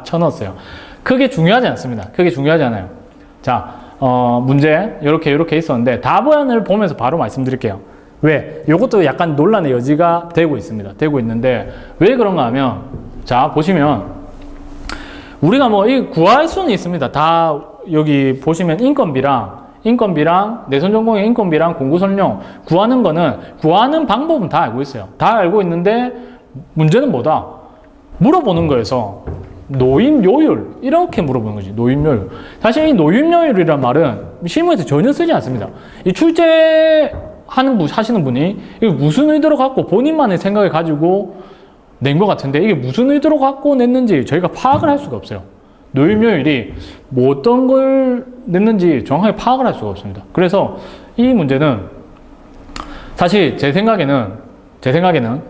쳐넣었어요. 크게 중요하지 않습니다. 크게 중요하지 않아요. 자, 문제 이렇게 있었는데 답안을 보면서 바로 말씀드릴게요. 왜? 이것도 약간 논란의 여지가 되고 있습니다. 되고 있는데 왜 그런가 하면, 자 보시면 우리가 뭐 구할 수는 있습니다. 다 여기 보시면 인건비랑 내선전공의 인건비랑 공구설용 구하는 방법은 다 알고 있어요. 다 알고 있는데 문제는 뭐다? 물어보는 거에서 노임요율 이렇게 물어보는 거지. 노임요율. 사실 이 노임요율이란 말은 실무에서 전혀 쓰지 않습니다. 이 하시는 분이 이게 무슨 의도로 갖고 본인만의 생각을 가지고 낸 것 같은데 이게 무슨 의도로 갖고 냈는지 저희가 파악을 할 수가 없어요. 노임요율이 뭐 어떤 걸 냈는지 정확하게 파악을 할 수가 없습니다. 그래서 이 문제는 사실 제 생각에는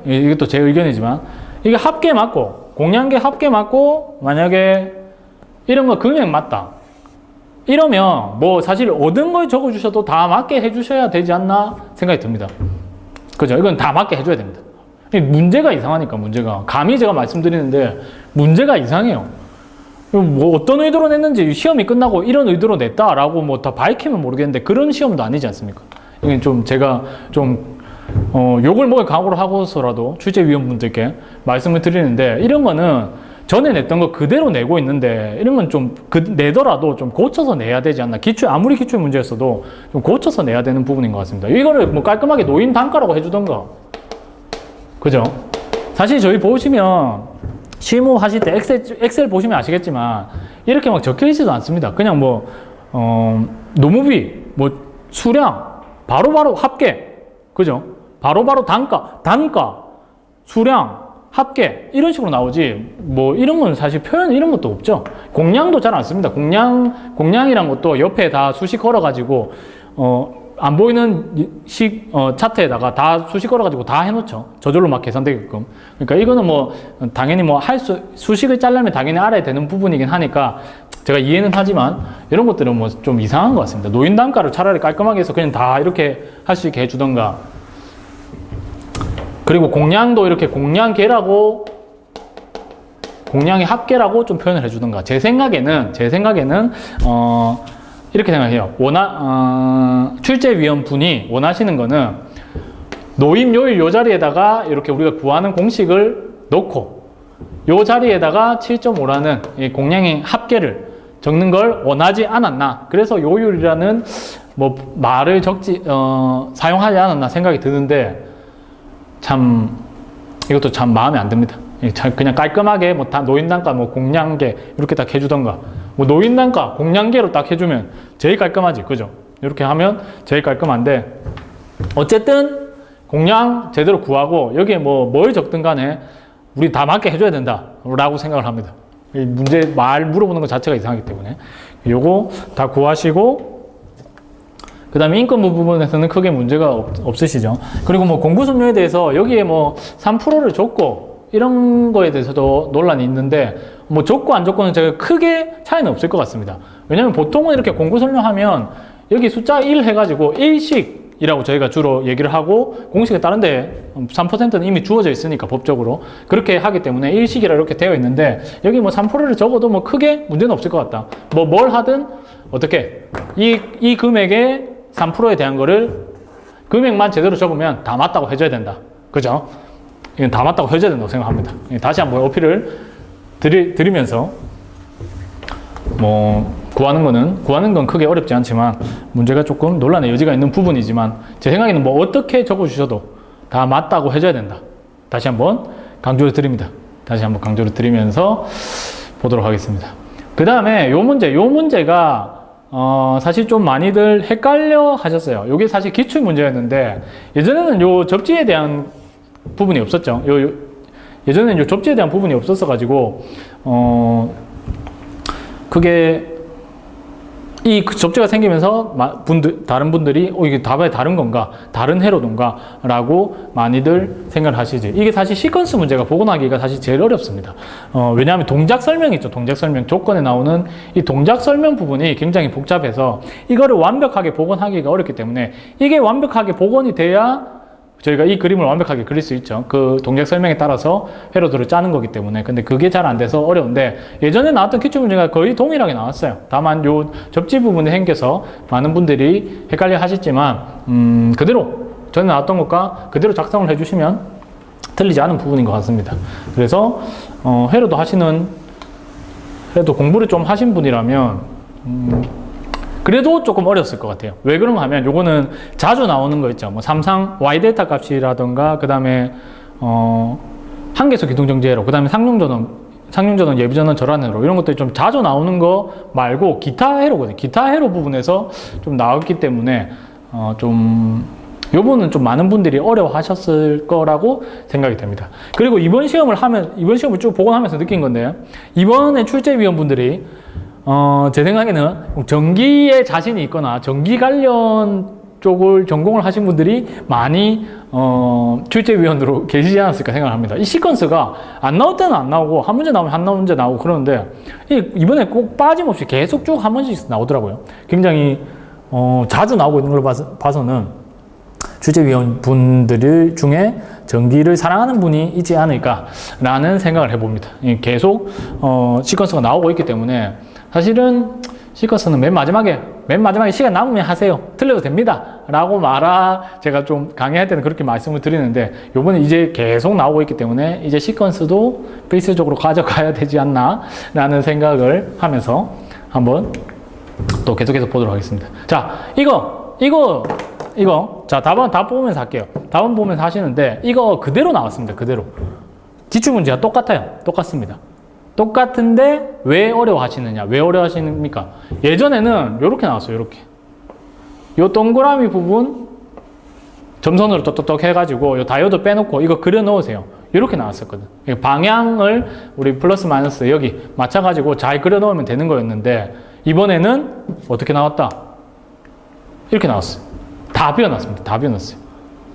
이것도 제 의견이지만 이게 합계 맞고 공량계 합계 맞고 만약에 이런 거 금액 맞다 이러면 뭐 사실 얻은 걸 적어주셔도 다 맞게 해주셔야 되지 않나 생각이 듭니다. 그죠? 이건 다 맞게 해줘야 됩니다. 문제가 이상하니까 문제가 감히 제가 말씀드리는데 문제가 이상해요. 뭐 어떤 의도로 냈는지 시험이 끝나고 이런 의도로 냈다라고 뭐 다 밝히면 모르겠는데 그런 시험도 아니지 않습니까? 이건 좀 제가 좀 욕을 먹을 각오를 하고서라도 출제위원분들께 말씀을 드리는데 이런 거는 전에 냈던 거 그대로 내고 있는데 이런 건 좀 내더라도 좀 고쳐서 내야 되지 않나. 아무리 기출 문제였어도 좀 고쳐서 내야 되는 부분인 것 같습니다. 이거를 뭐 깔끔하게 노임 단가라고 해주던가. 그죠? 사실 저희 보시면 실무 하실 때 엑셀 보시면 아시겠지만 이렇게 막 적혀 있지도 않습니다. 그냥 뭐 노무비, 뭐 수량, 바로바로 합계, 그죠? 바로바로 단가, 수량, 합계 이런 식으로 나오지 뭐 이런 건 사실 표현 이런 것도 없죠. 공량도 잘 안 씁니다. 공량이란 것도 옆에 다 수식 걸어가지고 안 보이는 차트에다가 다 수식 걸어가지고 다 해놓죠. 저절로 막 계산되게끔. 그러니까 이거는 뭐 당연히 뭐 수식을 짜려면 당연히 알아야 되는 부분이긴 하니까 제가 이해는 하지만 이런 것들은 뭐 좀 이상한 것 같습니다. 노인 단가를 차라리 깔끔하게 해서 그냥 다 이렇게 할 수 있게 해주던가. 그리고 공량도 이렇게 공량계라고 공량의 합계라고 좀 표현을 해주던가. 제 생각에는 이렇게 생각해요. 출제위원분이 원하시는 거는 노임요율 요 자리에다가 이렇게 우리가 구하는 공식을 넣고 요 자리에다가 7.5라는 이 공량의 합계를 적는 걸 원하지 않았나. 그래서 요율이라는 뭐 말을 사용하지 않았나 생각이 드는데 참 이것도 참 마음에 안 듭니다. 그냥 깔끔하게 뭐 다 노인단가 뭐 공량계 이렇게 딱 해주던가 뭐 노인단가 공량계로 딱 해주면 제일 깔끔하지, 그죠? 이렇게 하면 제일 깔끔한데 어쨌든 공량 제대로 구하고 여기에 뭐 뭘 적든 간에 우리 다 맞게 해줘야 된다 라고 생각을 합니다. 이 문제 말 물어보는 것 자체가 이상하기 때문에 요거 다 구하시고 그 다음에 인권 부분에서는 크게 문제가 없으시죠. 그리고 뭐 공부 성료에 대해서 여기에 뭐 3%를 줬고 이런 거에 대해서도 논란이 있는데 뭐 줬고 안 줬고는 제가 크게 차이는 없을 것 같습니다. 왜냐면 보통은 이렇게 공부 성료하면 여기 숫자 1 해가지고 일식이라고 저희가 주로 얘기를 하고 공식에 다른데 3%는 이미 주어져 있으니까 법적으로 그렇게 하기 때문에 일식이라 이렇게 되어 있는데 여기 뭐 3%를 적어도 뭐 크게 문제는 없을 것 같다. 뭐 뭘 하든 어떻게 이 금액에 3%에 대한 거를 금액만 제대로 적으면 다 맞다고 해줘야 된다. 그죠? 이건 다 맞다고 해줘야 된다고 생각합니다. 다시 한번 어필을 드리면서 뭐 구하는 건 크게 어렵지 않지만 문제가 조금 논란의 여지가 있는 부분이지만 제 생각에는 뭐 어떻게 적어주셔도 다 맞다고 해줘야 된다. 다시 한번 강조를 드립니다. 다시 한번 강조를 드리면서 보도록 하겠습니다. 그 다음에 요 문제가 사실 좀 많이들 헷갈려 하셨어요. 요게 사실 기출 문제였는데 예전에는 요 접지에 대한 부분이 없었죠. 예전에는 요 접지에 대한 부분이 없었어 가지고 그게 이 접지가 생기면서 다른 분들이 이게 답이 다른 건가? 다른 회로던가? 라고 많이들 생각을 하시지. 이게 사실 시퀀스 문제가 복원하기가 사실 제일 어렵습니다. 왜냐하면 동작 설명이 있죠. 동작 설명. 조건에 나오는 이 동작 설명 부분이 굉장히 복잡해서 이거를 완벽하게 복원하기가 어렵기 때문에 이게 완벽하게 복원이 돼야 저희가 이 그림을 완벽하게 그릴 수 있죠. 그 동작 설명에 따라서 회로도를 짜는 거기 때문에. 근데 그게 잘 안 돼서 어려운데 예전에 나왔던 기출 문제가 거의 동일하게 나왔어요. 다만 요 접지 부분에 생겨서 많은 분들이 헷갈려 하셨지만 그대로 전에 나왔던 것과 그대로 작성을 해주시면 틀리지 않은 부분인 것 같습니다. 그래서 회로도 공부를 좀 하신 분이라면 그래도 조금 어렸을 것 같아요. 왜 그런가 하면 요거는 자주 나오는 거 있죠. 뭐 삼상 y 데이터 값이라던가 그 다음에 한계수 기둥정지회로 그 다음에 상용전원 예비전원 절환회로 이런 것들이 좀 자주 나오는 거 말고 기타 회로거든요. 기타 회로 부분에서 좀 나왔기 때문에 좀 요거는 좀 많은 분들이 어려워하셨을 거라고 생각이 됩니다. 그리고 이번 시험을 쭉 복원하면서 느낀 건데 이번에 출제위원분들이 제 생각에는 전기에 자신이 있거나 전기 관련 쪽을 전공을 하신 분들이 많이 출제위원으로 계시지 않았을까 생각을 합니다. 이 시퀀스가 안 나올 때는 안 나오고 한 문제 나오면 한 문제 나오고 그러는데 이번에 꼭 빠짐없이 계속 쭉 한 번씩 나오더라고요. 굉장히 자주 나오고 있는 걸 봐서는 출제위원 분들 중에 전기를 사랑하는 분이 있지 않을까라는 생각을 해봅니다. 계속 시퀀스가 나오고 있기 때문에 사실은 시퀀스는 맨 마지막에 시간 남으면 하세요. 틀려도 됩니다. 라고 제가 좀 강의할 때는 그렇게 말씀을 드리는데 요번에 이제 계속 나오고 있기 때문에 이제 시퀀스도 필수적으로 가져가야 되지 않나 라는 생각을 하면서 한번 또 계속해서 보도록 하겠습니다. 자, 이거 자, 답안 다 보면서 할게요. 답안 보면서 하시는데 이거 그대로 나왔습니다. 그대로. 기출문제가 똑같습니다. 똑같은데 왜 어려워하시느냐? 왜 어려워하십니까? 예전에는 이렇게 나왔어요. 이렇게. 요 동그라미 부분 점선으로 똑똑똑 해가지고 요 다이오드 빼놓고 이거 그려 넣으세요. 이렇게 나왔었거든. 방향을 우리 플러스 마이너스 여기 맞춰가지고 잘 그려 넣으면 되는 거였는데 이번에는 어떻게 나왔다? 이렇게 나왔어요. 다 비워놨습니다. 다 비워놨어요.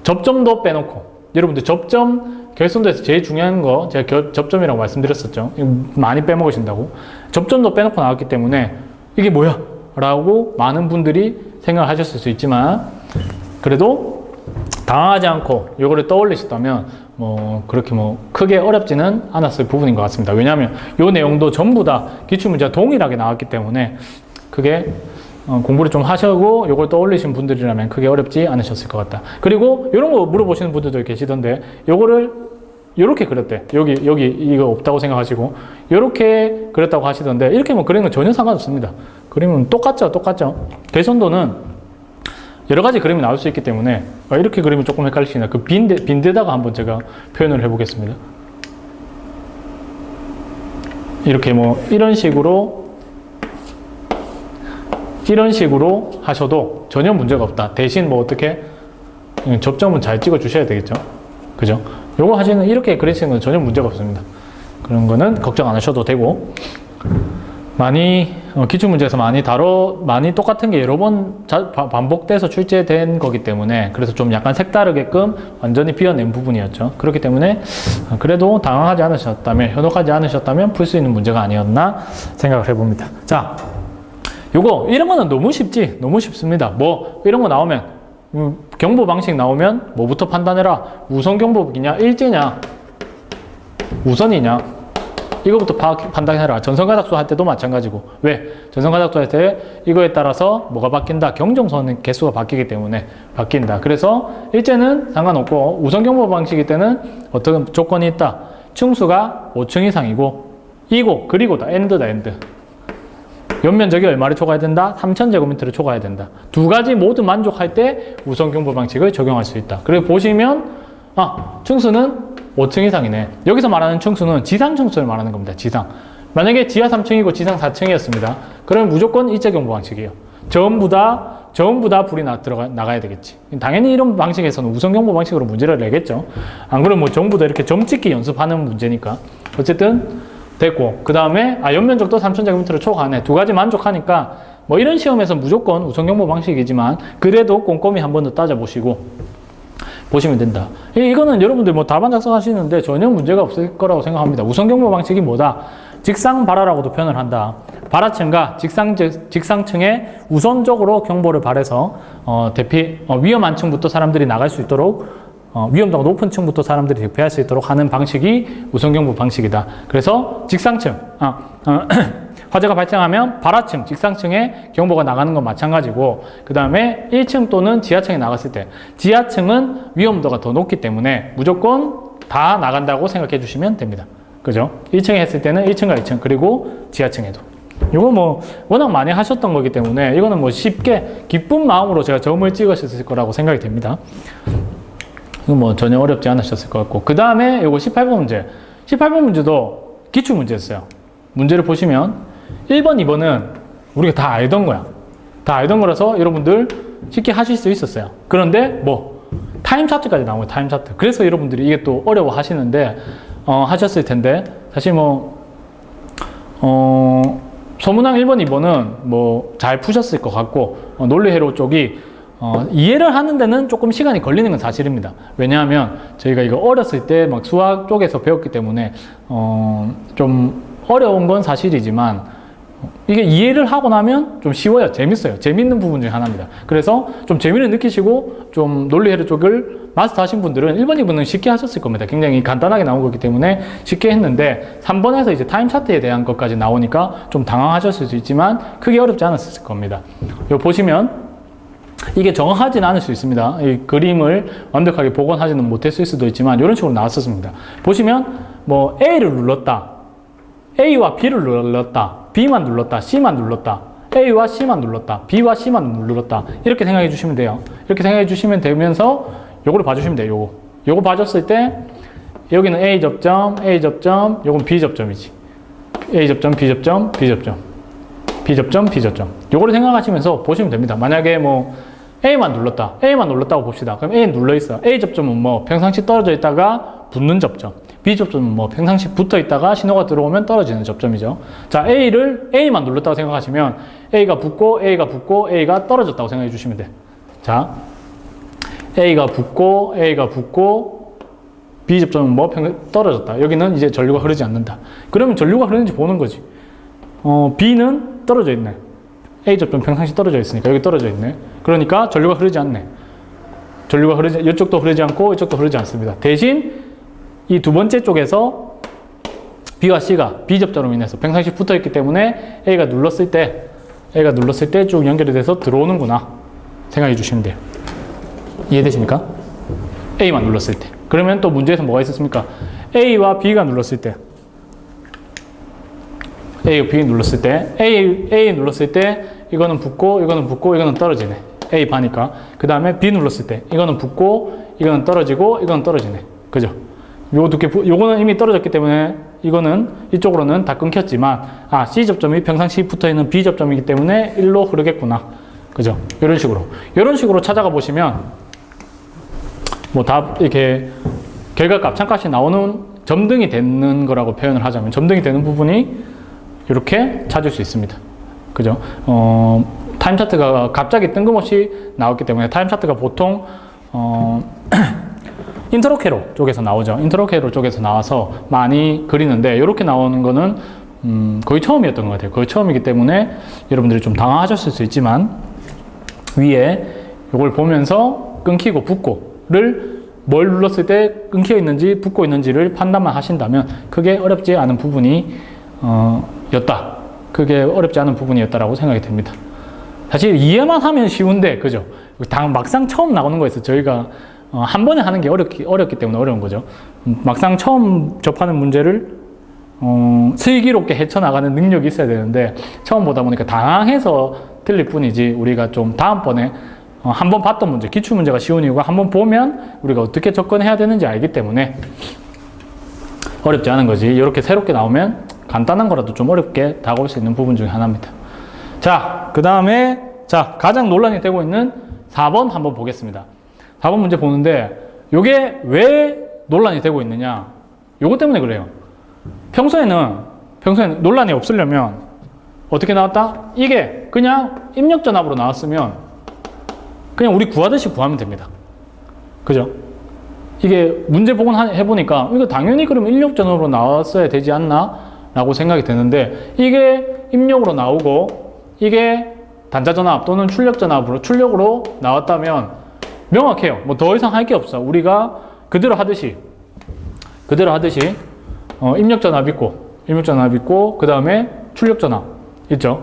접점도 빼놓고 여러분들 접점 결선도에서 제일 중요한 거 제가 접점이라고 말씀드렸었죠. 많이 빼먹으신다고. 접점도 빼놓고 나왔기 때문에 이게 뭐야? 라고 많은 분들이 생각을 하셨을 수 있지만 그래도 당황하지 않고 이거를 떠올리셨다면 그렇게 크게 어렵지는 않았을 부분인 것 같습니다. 왜냐하면 이 내용도 전부 다 기출문제가 동일하게 나왔기 때문에 그게 공부를 좀 하시고 이걸 떠올리신 분들이라면 크게 어렵지 않으셨을 것 같다. 그리고 이런 거 물어보시는 분들도 계시던데 요거를 요렇게 그렸대. 여기 이거 없다고 생각하시고 요렇게 그렸다고 하시던데 이렇게 뭐 그리는 건 전혀 상관없습니다. 그림은 똑같죠. 개선도는 여러 가지 그림이 나올 수 있기 때문에 이렇게 그리면 조금 헷갈리시나 그 빈데다가 한번 제가 표현을 해보겠습니다. 이렇게 뭐 이런 식으로 하셔도 전혀 문제가 없다. 대신 뭐 어떻게 접점은 잘 찍어 주셔야 되겠죠. 그죠? 요거 하시는 이렇게 그리시는 건 전혀 문제가 없습니다. 그런 거는 걱정 안 하셔도 되고 많이 기출문제에서 많이 똑같은 게 여러 번 반복돼서 출제된 거기 때문에 그래서 좀 약간 색다르게끔 완전히 비워낸 부분이었죠. 그렇기 때문에 그래도 당황하지 않으셨다면 현혹하지 않으셨다면 풀 수 있는 문제가 아니었나 생각을 해봅니다. 자, 요거 이런 거는 너무 쉽습니다. 뭐 이런 거 나오면 경보 방식 나오면 뭐부터 판단해라. 우선 경보이냐 일제냐 우선이냐 이거부터 판단해라. 전선가닥수 할 때도 마찬가지고. 왜? 전선가닥수 할 때 이거에 따라서 뭐가 바뀐다? 경정선의 개수가 바뀌기 때문에 바뀐다. 그래서 일제는 상관없고 우선 경보 방식일 때는 어떤 조건이 있다. 층수가 5층 이상이고 이고 그리고다. 엔드다. 연면적이 얼마를 초과해야 된다? 3000제곱미터를 초과해야 된다. 두 가지 모두 만족할 때 우선 경보 방식을 적용할 수 있다. 그리고 보시면 층수는 5층 이상이네. 여기서 말하는 층수는 지상 층수를 말하는 겁니다. 지상. 만약에 지하 3층이고 지상 4층이었습니다. 그러면 무조건 일제 경보 방식이에요. 전부 다 불이 나가야 되겠지. 당연히 이런 방식에서는 우선 경보 방식으로 문제를 내겠죠. 안 그러면 뭐 전부 다 이렇게 점 찍기 연습하는 문제니까. 어쨌든 됐고, 그 다음에 연면적도 3000제곱미터를 초과하네. 두 가지 만족하니까 뭐 이런 시험에서 무조건 우선 경보 방식이지만 그래도 꼼꼼히 한 번 더 따져보시고 보시면 된다. 이거는 여러분들 뭐 답안 작성하시는데 전혀 문제가 없을 거라고 생각합니다. 우선 경보 방식이 뭐다? 직상발하라고도 표현을 한다. 발하층과 직상층에 우선적으로 경보를 발해서 위험한 층부터 사람들이 나갈 수 있도록 위험도가 높은 층부터 사람들이 대피할 수 있도록 하는 방식이 우선 경보 방식이다. 그래서 직상층 화재가 발생하면 발하층, 직상층에 경보가 나가는 건 마찬가지고 그 다음에 1층 또는 지하층에 나갔을 때 지하층은 위험도가 더 높기 때문에 무조건 다 나간다고 생각해 주시면 됩니다. 그죠? 1층에 했을 때는 1층과 2층 그리고 지하층에도 이거 뭐 워낙 많이 하셨던 거기 때문에 이거는 뭐 쉽게 기쁜 마음으로 제가 점을 찍으셨을 거라고 생각이 됩니다. 이거 뭐 전혀 어렵지 않으셨을 것 같고 그 다음에 이거 18번 문제 18번 문제도 기출문제였어요. 문제를 보시면 1번, 2번은 우리가 다 알던 거야. 다 알던 거라서 여러분들 쉽게 하실 수 있었어요. 그런데 뭐 타임 차트까지 나오고 타임 차트. 그래서 여러분들이 이게 또 어려워 하시는데 하셨을 텐데 사실 뭐 소문항 1번, 2번은 뭐 잘 푸셨을 것 같고 논리회로 쪽이 이해를 하는 데는 조금 시간이 걸리는 건 사실입니다. 왜냐하면 저희가 이거 어렸을 때 막 수학 쪽에서 배웠기 때문에 좀 어려운 건 사실이지만 이게 이해를 하고 나면 좀 쉬워요. 재밌어요. 재밌는 부분 중에 하나입니다. 그래서 좀 재미를 느끼시고 좀 논리회로 쪽을 마스터 하신 분들은 1번, 2번은 쉽게 하셨을 겁니다. 굉장히 간단하게 나온 거기 때문에 쉽게 했는데 3번에서 이제 타임 차트에 대한 것까지 나오니까 좀 당황하셨을 수 있지만 크게 어렵지 않았을 겁니다. 여기 보시면 이게 정확하지는 않을 수 있습니다. 이 그림을 완벽하게 복원하지는 못했을 수도 있지만 이런 식으로 나왔었습니다. 보시면 뭐 A를 눌렀다. A와 B를 눌렀다. B만 눌렀다. C만 눌렀다. A와 C만 눌렀다. B와 C만 눌렀다. 이렇게 생각해 주시면 돼요. 이렇게 생각해 주시면 되면서 요거를 봐주시면 돼요. 요거 봐줬을 때 여기는 A 접점, A 접점, 요건 B 접점이지. A 접점, B 접점, B 접점. B 접점, B 접점. 요거를 생각하시면서 보시면 됩니다. 만약에 뭐 A만 눌렀다고 봅시다. 그럼 A 눌러 있어. A 접점은 뭐 평상시 떨어져 있다가 붙는 접점. B 접점은 뭐 평상시 붙어 있다가 신호가 들어오면 떨어지는 접점이죠. 자, A만 눌렀다고 생각하시면 A가 붙고 A가 떨어졌다고 생각해 주시면 돼. 자, A가 붙고 B 접점은 뭐 떨어졌다. 여기는 이제 전류가 흐르지 않는다. 그러면 전류가 흐르는지 보는 거지. B는 떨어져 있네. A 접점 평상시 떨어져 있으니까 여기 떨어져 있네. 그러니까 전류가 흐르지 않네. 이쪽도 흐르지 않고 이쪽도 흐르지 않습니다. 대신 이 두 번째 쪽에서 B와 C가 B 접점으로 인해서 평상시 붙어 있기 때문에 A가 눌렀을 때 쭉 연결이 돼서 들어오는구나 생각해 주시면 돼요. 이해되십니까? A만 눌렀을 때. 그러면 또 문제에서 뭐가 있었습니까? A와 B가 눌렀을 때 A, B 눌렀을 때 A 눌렀을 때 이거는 붙고 이거는 붙고 이거는 떨어지네. A 반이니까. 그 다음에 B 눌렀을 때 이거는 붙고 이거는 떨어지고 이거는 떨어지네. 그죠? 요거는 이미 떨어졌기 때문에 이거는 이쪽으로는 다 끊겼지만 C 접점이 평상시 붙어있는 B 접점이기 때문에 1로 흐르겠구나. 그죠? 이런 식으로 찾아가 보시면 뭐 답 이렇게 결과값, 참값이 나오는 점등이 되는 거라고 표현을 하자면 점등이 되는 부분이 이렇게 찾을 수 있습니다. 그죠? 타임 차트가 갑자기 뜬금없이 나왔기 때문에 타임 차트가 보통 인트로캐로 쪽에서 나오죠. 인트로캐로 쪽에서 나와서 많이 그리는데 이렇게 나오는 거는 거의 처음이었던 것 같아요. 거의 처음이기 때문에 여러분들이 좀 당황하셨을 수 있지만 위에 이걸 보면서 끊기고 붙고를 뭘 눌렀을 때 끊겨 있는지 붙고 있는지를 판단만 하신다면 크게 어렵지 않은 부분이 그게 어렵지 않은 부분이었다라고 생각이 됩니다. 사실 이해만 하면 쉬운데, 그죠? 막상 처음 나오는 거에서 저희가 한 번에 하는 게 어렵기 때문에 어려운 거죠. 막상 처음 접하는 문제를 슬기롭게 헤쳐나가는 능력이 있어야 되는데 처음 보다 보니까 당황해서 틀릴 뿐이지 우리가 좀 다음번에 한 번 봤던 문제, 기출문제가 쉬운 이유가 한 번 보면 우리가 어떻게 접근해야 되는지 알기 때문에 어렵지 않은 거지. 이렇게 새롭게 나오면 간단한 거라도 좀 어렵게 다가올 수 있는 부분 중에 하나입니다. 자, 그 다음에 가장 논란이 되고 있는 4번 한번 보겠습니다. 4번 문제 보는데 이게 왜 논란이 되고 있느냐, 요거 때문에 그래요. 평소에는 논란이 없으려면 어떻게 나왔다? 이게 그냥 입력전압으로 나왔으면 그냥 우리 구하듯이 구하면 됩니다. 그죠? 이게 문제 해보니까 이거 당연히 그럼 입력전압으로 나왔어야 되지 않나? 라고 생각이 드는데 이게 입력으로 나오고 이게 단자전압 또는 출력으로 나왔다면 명확해요. 뭐 더 이상 할 게 없어. 우리가 그대로 하듯이 입력전압 있고 그 다음에 출력전압 있죠.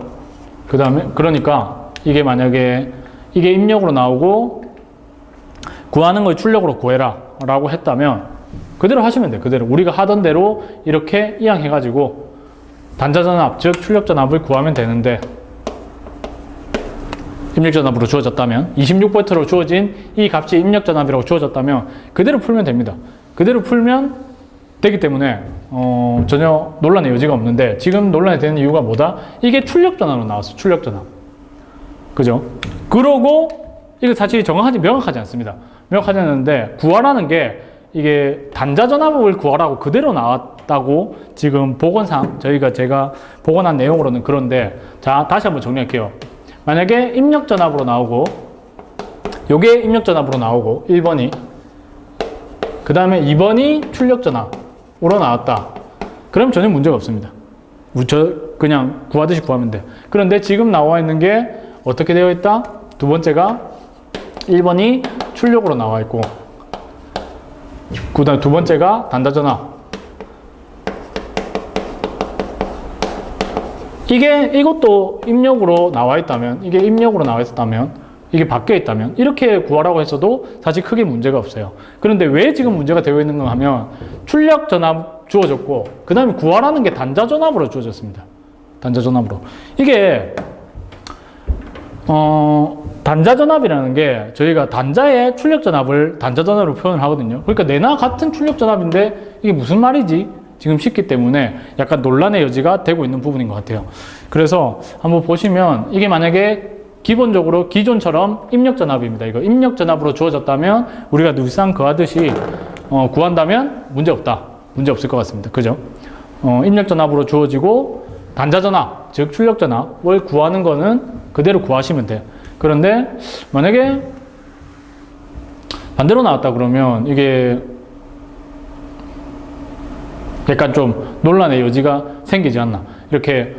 그 다음에 그러니까 이게 만약에 이게 입력으로 나오고 구하는 걸 출력으로 구해라 라고 했다면 그대로 하시면 돼요. 그대로 우리가 하던 대로 이렇게 이항해가지고 단자전압 즉 출력전압을 구하면 되는데 입력전압으로 주어졌다면 26V로 주어진 이 값이 입력전압이라고 주어졌다면 그대로 풀면 됩니다. 그대로 풀면 되기 때문에 전혀 논란의 여지가 없는데 지금 논란이 되는 이유가 뭐다? 이게 출력전압으로 나왔어. 출력전압. 그죠? 그러고 이거 사실 명확하지 않습니다. 명확하지 않는데 구하라는 게 이게 단자전압을 구하라고 그대로 나왔다고 지금 보건상 제가 보건한 내용으로는 그런데 자 다시 한번 정리할게요. 만약에 입력전압으로 나오고 요게 입력전압으로 나오고 1번이 그 다음에 2번이 출력전압으로 나왔다. 그럼 전혀 문제가 없습니다. 그냥 구하듯이 구하면 돼. 그런데 지금 나와 있는 게 어떻게 되어 있다? 두 번째가 1번이 출력으로 나와 있고 그 다음 두 번째가 단자전압. 이것도 입력으로 나와 있다면, 이게 입력으로 나와 있었다면, 이게 바뀌어 있다면, 이렇게 구하라고 했어도 사실 크게 문제가 없어요. 그런데 왜 지금 문제가 되어 있는가 하면, 출력전압 주어졌고, 그 다음에 구하라는 게 단자전압으로 주어졌습니다. 단자전압으로. 이게, 단자전압이라는 게 저희가 단자의 출력전압을 단자전압으로 표현을 하거든요. 그러니까 내나 같은 출력전압인데 이게 무슨 말이지? 지금 쉽기 때문에 약간 논란의 여지가 되고 있는 부분인 것 같아요. 그래서 한번 보시면 이게 만약에 기본적으로 기존처럼 입력전압입니다. 이거 입력전압으로 주어졌다면 우리가 늘상 구하듯이 구한다면 문제 없다. 문제 없을 것 같습니다. 그죠? 입력전압으로 주어지고 단자전압, 즉 출력전압을 구하는 거는 그대로 구하시면 돼요. 그런데 만약에 반대로 나왔다 그러면 이게 약간 좀 논란의 여지가 생기지 않나. 이렇게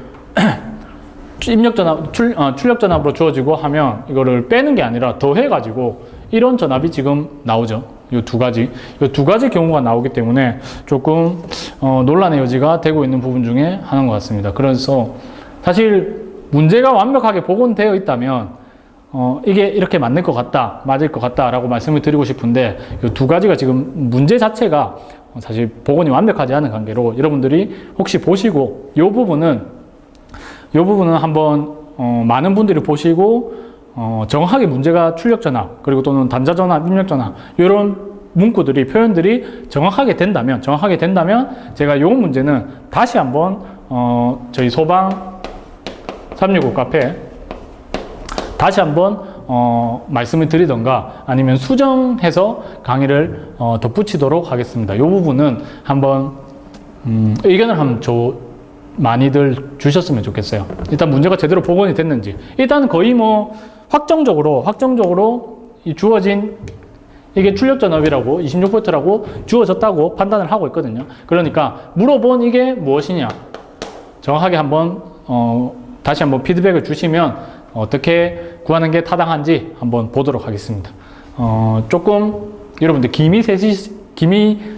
출력전압으로 주어지고 하면 이거를 빼는 게 아니라 더해가지고 이런 전압이 지금 나오죠. 이 두 가지 경우가 나오기 때문에 조금 논란의 여지가 되고 있는 부분 중에 하나인 것 같습니다. 그래서 사실 문제가 완벽하게 복원되어 있다면 이게 이렇게 맞을 것 같다 라고 말씀을 드리고 싶은데 이 두 가지가 지금 문제 자체가 사실 복원이 완벽하지 않은 관계로 여러분들이 혹시 보시고 이 부분은 한번 많은 분들이 보시고 정확하게 문제가 출력 전압 그리고 또는 단자 전압, 입력 전압 이런 문구들이 표현들이 정확하게 된다면 제가 이 문제는 다시 한번 저희 소방 365 카페 다시 한번 말씀을 드리던가 아니면 수정해서 강의를 덧붙이도록 하겠습니다. 이 부분은 한번 의견을 한번 많이들 주셨으면 좋겠어요. 일단 문제가 제대로 복원이 됐는지 일단 거의 뭐 확정적으로 이 주어진 이게 출력 전압이라고 26V라고 주어졌다고 판단을 하고 있거든요. 그러니까 물어본 이게 무엇이냐 정확하게 한번 다시 한번 피드백을 주시면 어떻게 구하는 게 타당한지 한번 보도록 하겠습니다. 조금 여러분들 김이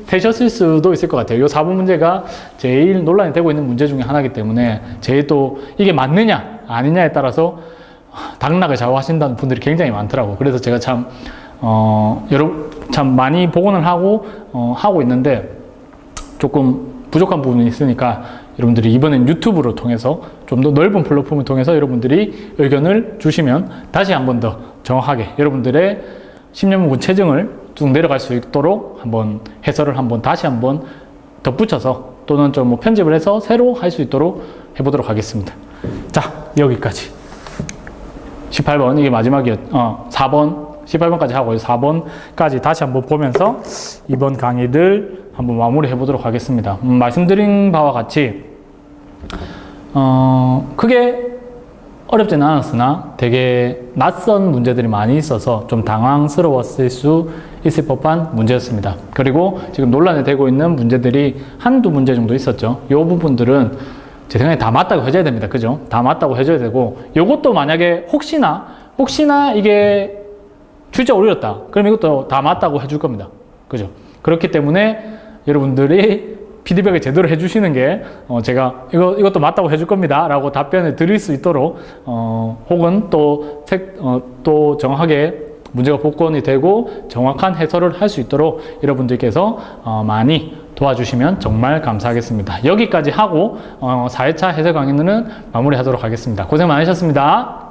새셨을 수도 있을 것 같아요. 이 4번 문제가 제일 논란이 되고 있는 문제 중에 하나이기 때문에 제일 또 이게 맞느냐 아니냐에 따라서 당락을 좌우하신다는 분들이 굉장히 많더라고요. 그래서 제가 참 많이 복원을 하고 있는데 조금 부족한 부분이 있으니까 여러분들이 이번엔 유튜브로 통해서 좀 더 넓은 플랫폼을 통해서 여러분들이 의견을 주시면 다시 한 번 더 정확하게 여러분들의 10년문 체증을 쭉 내려갈 수 있도록 한번 해설을 다시 한번 덧붙여서 또는 좀 뭐 편집을 해서 새로 할 수 있도록 해보도록 하겠습니다. 자, 여기까지 18번 이게 마지막이었 4번 18번까지 하고 4번까지 다시 한번 보면서 이번 강의를 한번 마무리 해보도록 하겠습니다. 말씀드린 바와 같이 크게 어렵지는 않았으나 되게 낯선 문제들이 많이 있어서 좀 당황스러웠을 수 있을 법한 문제였습니다. 그리고 지금 논란이 되고 있는 문제들이 한두 문제 정도 있었죠. 이 부분들은 제 생각에 다 맞다고 해줘야 됩니다. 그죠? 다 맞다고 해줘야 되고 이것도 만약에 혹시나 이게 출제 오류였다. 그럼 이것도 다 맞다고 해줄 겁니다. 그죠? 그렇기 때문에 여러분들이 피드백을 제대로 해주시는 게 제가 이것도 맞다고 해줄 겁니다 라고 답변을 드릴 수 있도록 혹은 또 정확하게 문제가 복원이 되고 정확한 해설을 할 수 있도록 여러분들께서 많이 도와주시면 정말 감사하겠습니다. 여기까지 하고 4회차 해설 강의는 마무리하도록 하겠습니다. 고생 많으셨습니다.